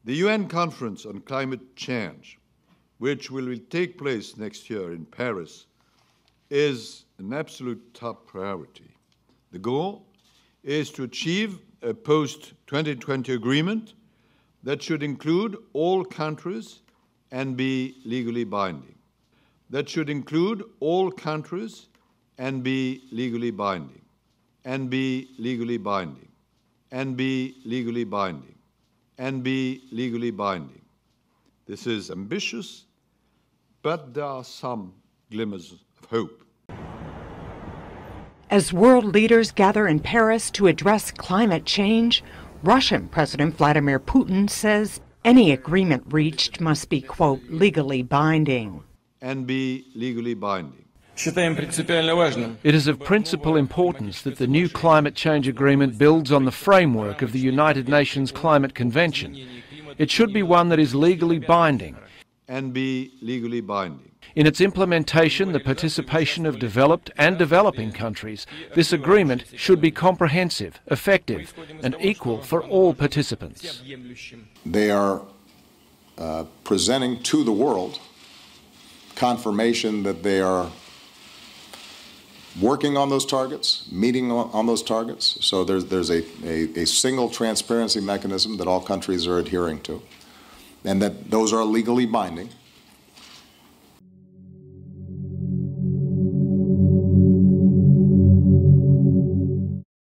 The UN Conference on Climate Change, which will take place next year in Paris, is an absolute top priority. The goal is to achieve a post-2020 agreement that should include all countries and be legally binding. That should include all countries and be legally binding, and be legally binding, and be legally binding, and be legally binding. This is ambitious, but there are some glimmers of hope. As world leaders gather in Paris to address climate change, Russian President Vladimir Putin says any agreement reached must be, quote, legally binding. And be legally binding. It is of principal importance that the new climate change agreement builds on the framework of the United Nations Climate Convention. It should be one that is legally binding. And be legally binding. In its implementation, the participation of developed and developing countries, this agreement should be comprehensive, effective, and equal for all participants. They are presenting to the world confirmation that they are working on those targets, meeting on those targets. So there's a single transparency mechanism that all countries are adhering to, and that those are legally binding.